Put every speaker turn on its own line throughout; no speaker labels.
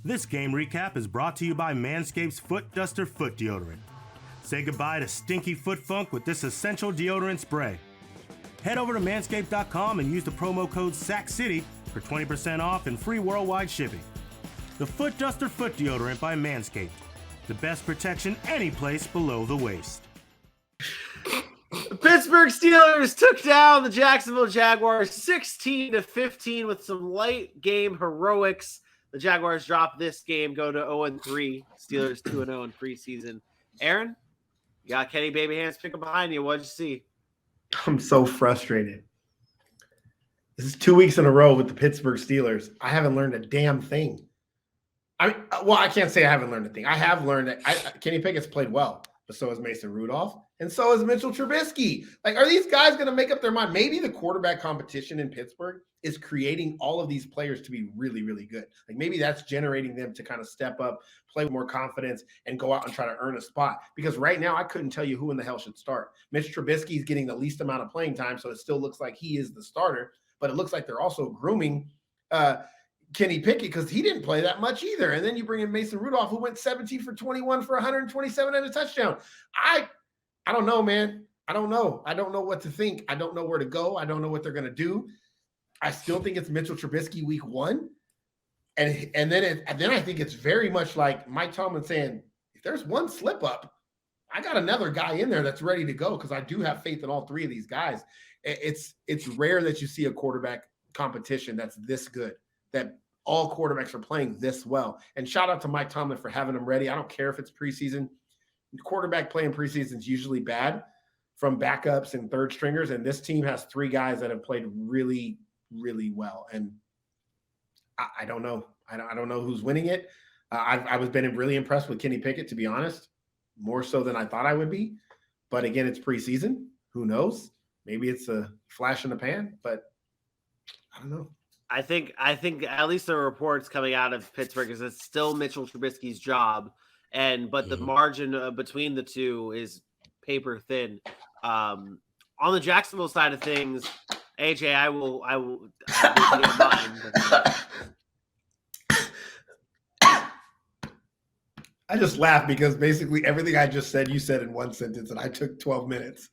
This game recap is brought to you by Manscaped's Foot Duster Foot Deodorant. Say goodbye to stinky foot funk with this essential deodorant spray. Head over to manscaped.com and use the promo code SACCITY for 20% off and free worldwide shipping. The Foot Duster Foot Deodorant by Manscaped. The best protection any place below the waist.
The Pittsburgh Steelers took down the Jacksonville Jaguars 16-15 with some late game heroics. The Jaguars drop this game, go to 0-3. Steelers 2-0 in preseason. Aaron, you got Kenny Baby Hands picking behind you. What'd you see?
I'm so frustrated. This is 2 weeks in a row with the Pittsburgh Steelers. I haven't learned a damn thing. I can't say I haven't learned a thing. I have learned that Kenny Pickett's played well, but so has Mason Rudolph, and so has Mitchell Trubisky. Like, are these guys going to make up their mind? Maybe the quarterback competition in Pittsburgh is creating all of these players to be really, really good. Like, maybe that's generating them to kind of step up, play with more confidence, and go out and try to earn a spot. Because right now, I couldn't tell you who in the hell should start. Mitch Trubisky is getting the least amount of playing time, so it still looks like he is the starter, but it looks like they're also grooming Kenny Pickett because he didn't play that much either. And then you bring in Mason Rudolph, who went 17 for 21 for 127 and a touchdown. I don't know, man. I don't know. I don't know what to think. I don't know where to go. I don't know what they're going to do. I still think it's Mitchell Trubisky week one. And then I think it's very much like Mike Tomlin saying, if there's one slip up, I got another guy in there that's ready to go because I do have faith in all three of these guys. It's rare that you see a quarterback competition that's this good, that all quarterbacks are playing this well. And shout out to Mike Tomlin for having them ready. I don't care if it's preseason. Quarterback play in preseason is usually bad from backups and third stringers. And this team has three guys that have played really, really well. And I don't know. I don't know who's winning it. I was been really impressed with Kenny Pickett, to be honest, more so than I thought I would be. But again, it's preseason. Who knows? Maybe it's a flash in the pan, but I don't know.
I think at least the reports coming out of Pittsburgh is it's still Mitchell Trubisky's job, but the margin between the two is paper thin. On the Jacksonville side of things, AJ, I will
I just laughed because basically everything I just said, you said in one sentence, and I took 12 minutes.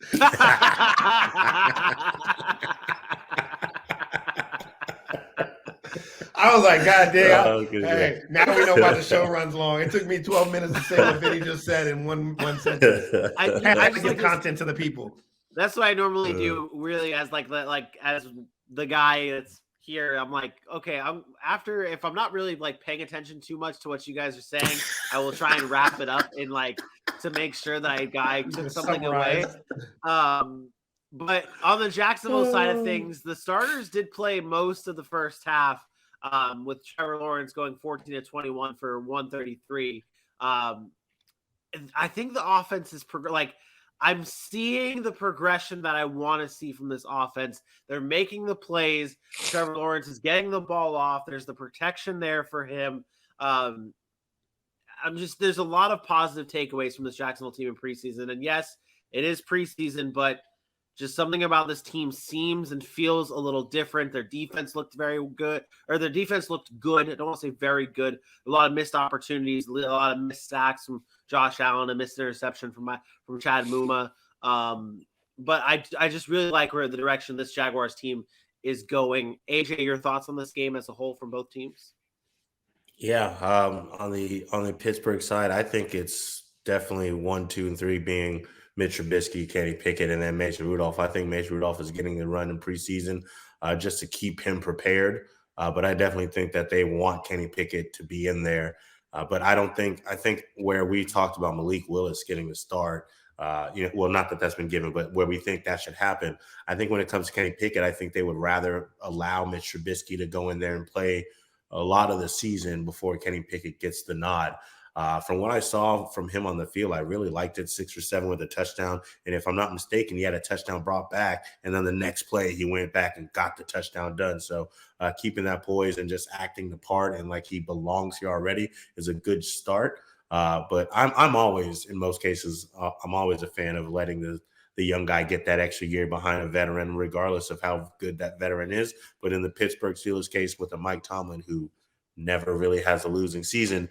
I was like, God damn. Hey, now we know why the show runs long. It took me 12 minutes to say what Vinny just said in one sentence. I have to give content to the people.
That's what I normally do, really, as as the guy that's here. I'm like, okay, if I'm not really like paying attention too much to what you guys are saying, I will try and wrap it up in to make sure that I took something away. But on the Jacksonville side of things, the starters did play most of the first half. With Trevor Lawrence going 14-21 for 133. I think the offense is I'm seeing the progression that I want to see from this offense. They're making the plays. Trevor Lawrence is getting the ball off. There's the protection there for him. There's a lot of positive takeaways from this Jacksonville team in preseason. And yes, it is preseason, but just something about this team seems and feels a little different. Their defense looked very good, or their defense looked good. I don't want to say very good. A lot of missed opportunities, a lot of missed sacks from Josh Allen, a missed interception from Chad Muma. But I just really like where the direction this Jaguars team is going. AJ, your thoughts on this game as a whole from both teams?
Yeah, on the Pittsburgh side, I think it's definitely 1, 2, and 3 being Mitch Trubisky, Kenny Pickett, and then Mason Rudolph. I think Mason Rudolph is getting the run in preseason just to keep him prepared. But I definitely think that they want Kenny Pickett to be in there. But I think where we talked about Malik Willis getting the start, not that that's been given, but where we think that should happen. I think when it comes to Kenny Pickett, I think they would rather allow Mitch Trubisky to go in there and play a lot of the season before Kenny Pickett gets the nod. From what I saw from him on the field, I really liked it. 6 or 7 with a touchdown. And if I'm not mistaken, he had a touchdown brought back. And then the next play, he went back and got the touchdown done. So keeping that poise and just acting the part and like he belongs here already is a good start. But I'm always, in most cases, I'm always a fan of letting the young guy get that extra year behind a veteran, regardless of how good that veteran is. But in the Pittsburgh Steelers case with a Mike Tomlin who never really has a losing season.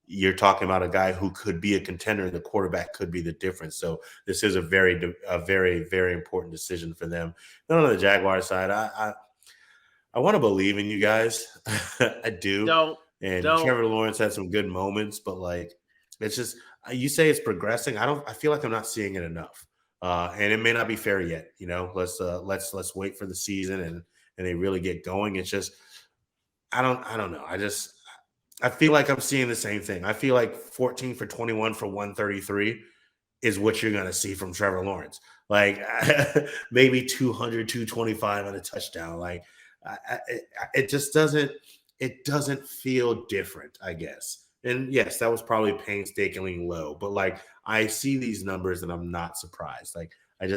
You're talking about a guy who could be a contender, and the quarterback could be the difference. So this is a very, very important decision for them. Then on the Jaguars side, I want to believe in you guys. I do.
Don't.
Trevor Lawrence had some good moments, but like, it's just, you say it's progressing. I feel like I'm not seeing it enough. And it may not be fair yet. Let's wait for the season and they really get going. It's just, I don't know. I feel like I'm seeing the same thing. I feel like 14 for 21 for 133 is what you're going to see from Trevor Lawrence. Like maybe 200, 225 on a touchdown. Like it just doesn't feel different, I guess. And yes, that was probably painstakingly low, but like I see these numbers and I'm not surprised. Like I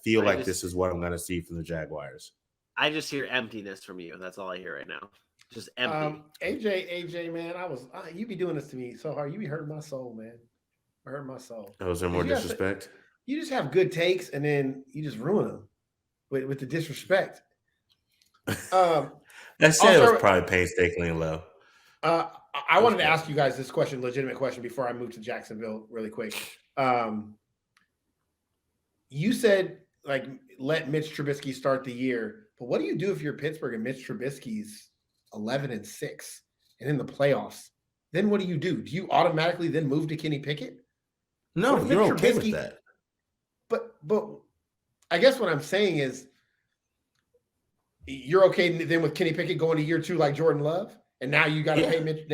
feel like this is what I'm going to see from the Jaguars.
I just hear emptiness from you. That's all I hear right now. Just empty.
AJ, man, you be doing this to me so hard. You be hurting my soul, man. I hurt my soul.
Oh, is there more disrespect?
You just have good takes and then you just ruin them with the disrespect.
That said, it was probably painstakingly low.
I wanted to ask you guys this question, legitimate question, before I move to Jacksonville really quick. You said, like, let Mitch Trubisky start the year, but what do you do if you're Pittsburgh and Mitch Trubisky's 11-6 and in the playoffs? Then what do? Do you automatically then move to Kenny Pickett?
No, you're okay with that.
But I guess what I'm saying is you're okay then with Kenny Pickett going to year 2 like Jordan Love, and now you got to pay Mitch.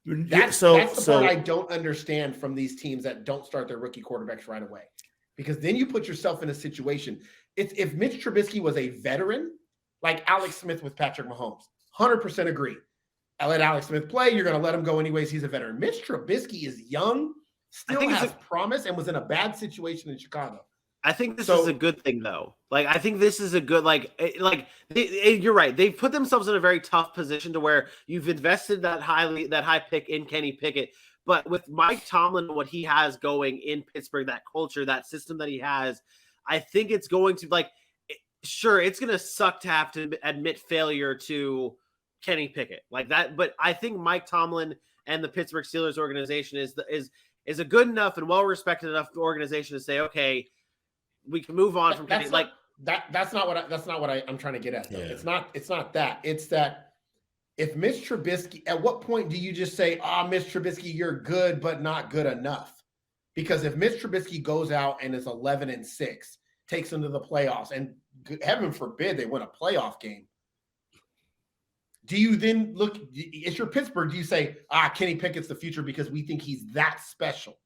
That's the part I don't understand from these teams that don't start their rookie quarterbacks right away, because then you put yourself in a situation. If Mitch Trubisky was a veteran, like Alex Smith with Patrick Mahomes, 100% agree. I let Alex Smith play. You're going to let him go anyways. He's a veteran. Mitch Trubisky is young, still has promise, and was in a bad situation in Chicago.
I think this is a good thing, though. Like, I think this is a good, you're right. They've put themselves in a very tough position to where you've invested that high pick in Kenny Pickett. But with Mike Tomlin, what he has going in Pittsburgh, that culture, that system that he has, I think it's going to, sure, it's going to suck to have to admit failure to Kenny Pickett like that. But I think Mike Tomlin and the Pittsburgh Steelers organization is a good enough and well-respected enough organization to say, okay, we can move on from Kenny.
That's not what I'm trying to get at, though.
Yeah.
It's not that. It's that if Mitch Trubisky, at what point do you just say, Mitch Trubisky, you're good, but not good enough? Because if Mitch Trubisky goes out and is 11-6, takes them to the playoffs, and heaven forbid they win a playoff game, do you then look, if you're Pittsburgh, do you say, Kenny Pickett's the future because we think he's that special?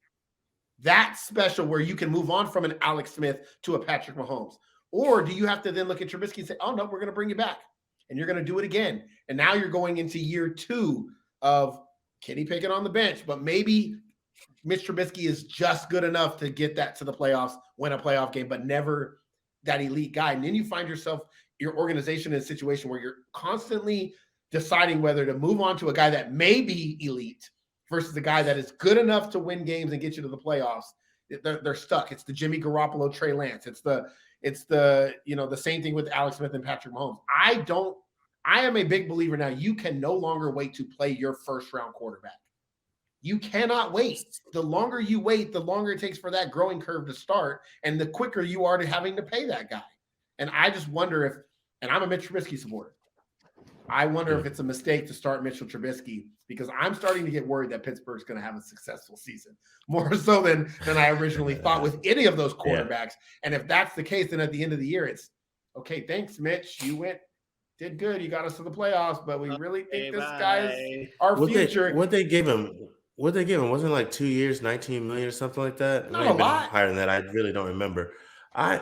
That special where you can move on from an Alex Smith to a Patrick Mahomes? Or do you have to then look at Trubisky and say, oh, no, we're going to bring you back and you're going to do it again? And now you're going into year 2 of Kenny Pickett on the bench, but maybe Mitch Trubisky is just good enough to get that to the playoffs, win a playoff game, but never that elite guy. And then you find yourself, your organization in a situation where you're constantly deciding whether to move on to a guy that may be elite versus a guy that is good enough to win games and get you to the playoffs. They're stuck. It's the Jimmy Garoppolo, Trey Lance. It's the the same thing with Alex Smith and Patrick Mahomes. I am a big believer now. You can no longer wait to play your first round quarterback. You cannot wait. The longer you wait, the longer it takes for that growing curve to start, and the quicker you are to having to pay that guy. And I just wonder and I'm a Mitch Trubisky supporter, I wonder if it's a mistake to start Mitchell Trubisky, because I'm starting to get worried that Pittsburgh's going to have a successful season, more so than I originally thought with any of those quarterbacks. Yeah. And if that's the case, then at the end of the year, it's okay. Thanks, Mitch. You did good. You got us to the playoffs, but we really think this guy is our future.
What they give him? Wasn't it like 2 years, 19 million or something like that?
Not a lot.
Higher than that. I really don't remember. I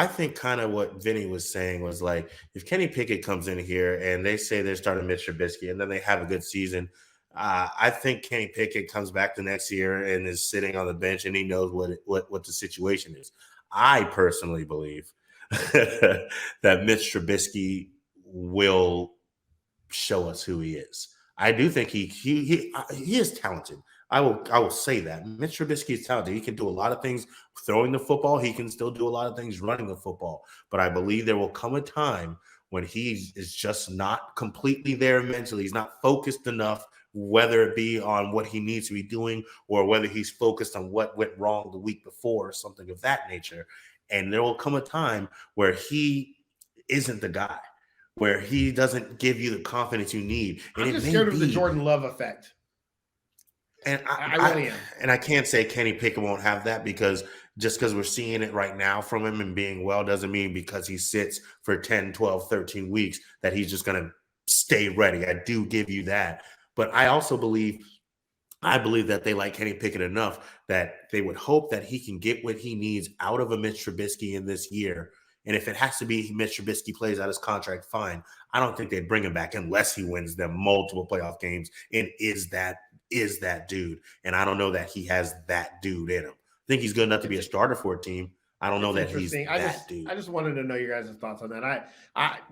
think kind of what Vinny was saying was like, if Kenny Pickett comes in here and they say they're starting Mitch Trubisky and then they have a good season, I think Kenny Pickett comes back the next year and is sitting on the bench and he knows what the situation is. I personally believe that Mitch Trubisky will show us who he is. I do think he is talented. I will say that Mitch Trubisky is talented. He can do a lot of things throwing the football. He can still do a lot of things running the football. But I believe there will come a time when he is just not completely there mentally. He's not focused enough, whether it be on what he needs to be doing or whether he's focused on what went wrong the week before or something of that nature. And there will come a time where he isn't the guy, where he doesn't give you the confidence you need. And
I'm just scared of the Jordan Love effect.
And
I really am.
And I can't say Kenny Pickett won't have that, because just because we're seeing it right now from him and being well doesn't mean because he sits for 10, 12, 13 weeks that he's just going to stay ready. I do give you that. But I also believe that they like Kenny Pickett enough that they would hope that he can get what he needs out of a Mitch Trubisky in this year. And if it has to be Mitch Trubisky plays out his contract, fine. I don't think they'd bring him back unless he wins them multiple playoff games and is that dude. And I don't know that he has that dude in him. I think he's good enough to be a starter for a team. I don't know that he's that dude.
I just wanted to know your guys' thoughts on that.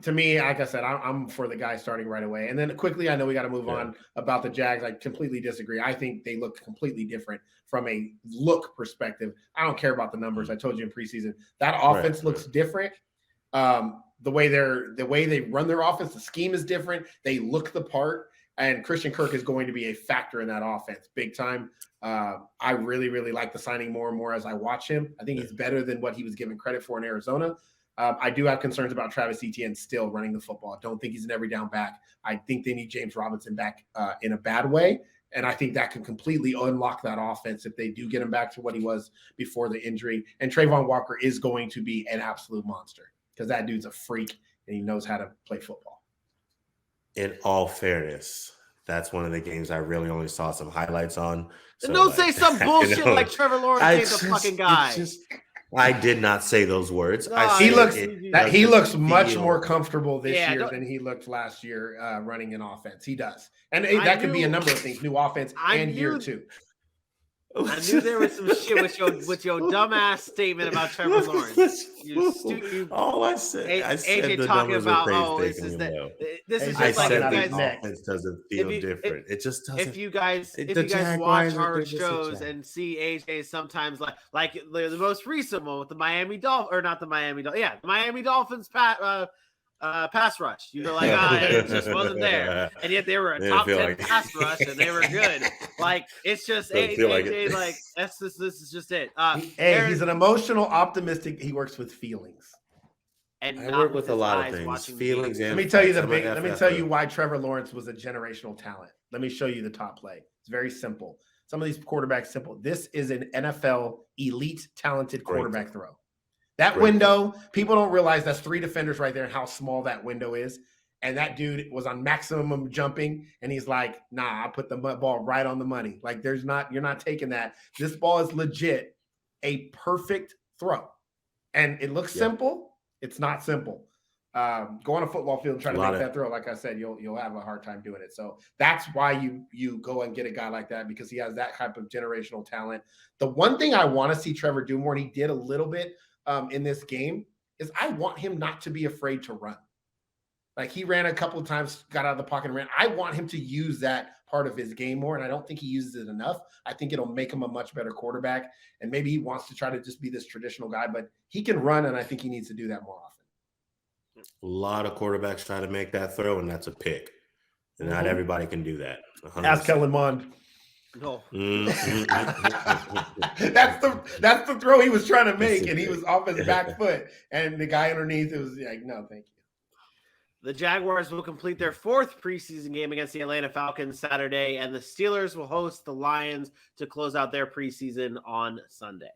To me, like I said, I'm for the guy starting right away. And then quickly, I know we got to move on about the Jags. I completely disagree. I think they look completely different from a look perspective. I don't care about the numbers. I told you in preseason that offense looks different. The way they run their offense, the scheme is different. They look the part. And Christian Kirk is going to be a factor in that offense, big time. I really, really like the signing more and more as I watch him. I think he's better than what he was given credit for in Arizona. I do have concerns about Travis Etienne still running the football. I don't think he's an every down back. I think they need James Robinson back in a bad way. And I think that can completely unlock that offense if they do get him back to what he was before the injury. And Trayvon Walker is going to be an absolute monster because that dude's a freak and he knows how to play football.
In all fairness, that's one of the games I really only saw some highlights on.
So don't say some bullshit like Trevor Lawrence ain't the fucking guy.
I did not say those words.
No,
he looks much more comfortable this year than he looked last year running an offense. He does. And that could be a number of things, new offense and year two.
I knew there was some shit with your dumbass statement about Trevor Lawrence.
All I said,
AJ
the
talking
numbers
about,
were
this is just
I
like
said
you
the
guys.
offense doesn't feel different. It just doesn't.
If you guys
Jaguars
watch our shows and see AJ sometimes like the most recent one with the Miami Dolphins, or not the Miami Dolphins, the Miami Dolphins pass rush. You're like, it just wasn't there. And yet they were a top 10 pass rush and they were good. Like, it's just AJ, like this is just it.
He's an emotional, optimistic. He works with feelings.
And I work with a lot of things. Feelings.
Let me tell you why Trevor Lawrence was a generational talent. Let me show you the top play. It's very simple. Some of these quarterbacks simple. This is an NFL elite talented quarterback throw. That window, people don't realize that's 3 defenders right there and how small that window is. And that dude was on maximum jumping, and he's like, nah, I put the ball right on the money. Like, you're not taking that. This ball is legit a perfect throw. And it looks simple. It's not simple. Go on a football field and try to make that throw. Like I said, you'll have a hard time doing it. So that's why you go and get a guy like that, because he has that type of generational talent. The one thing I want to see Trevor do more, and he did a little bit in this game, is I want him not to be afraid to run. Like, he ran a couple of times, got out of the pocket and ran. I want him to use that part of his game more, and I don't think he uses it enough. I think it'll make him a much better quarterback, and maybe he wants to try to just be this traditional guy, but he can run, and I think he needs to do that more often.
A lot of quarterbacks try to make that throw, and that's a pick. And not everybody can do that. 100%.
Ask Kellen Mond.
No.
That's the throw he was trying to make, and he was off his back foot, and the guy underneath, it was like, no, thank you.
The Jaguars will complete their 4th preseason game against the Atlanta Falcons Saturday, and the Steelers will host the Lions to close out their preseason on Sunday.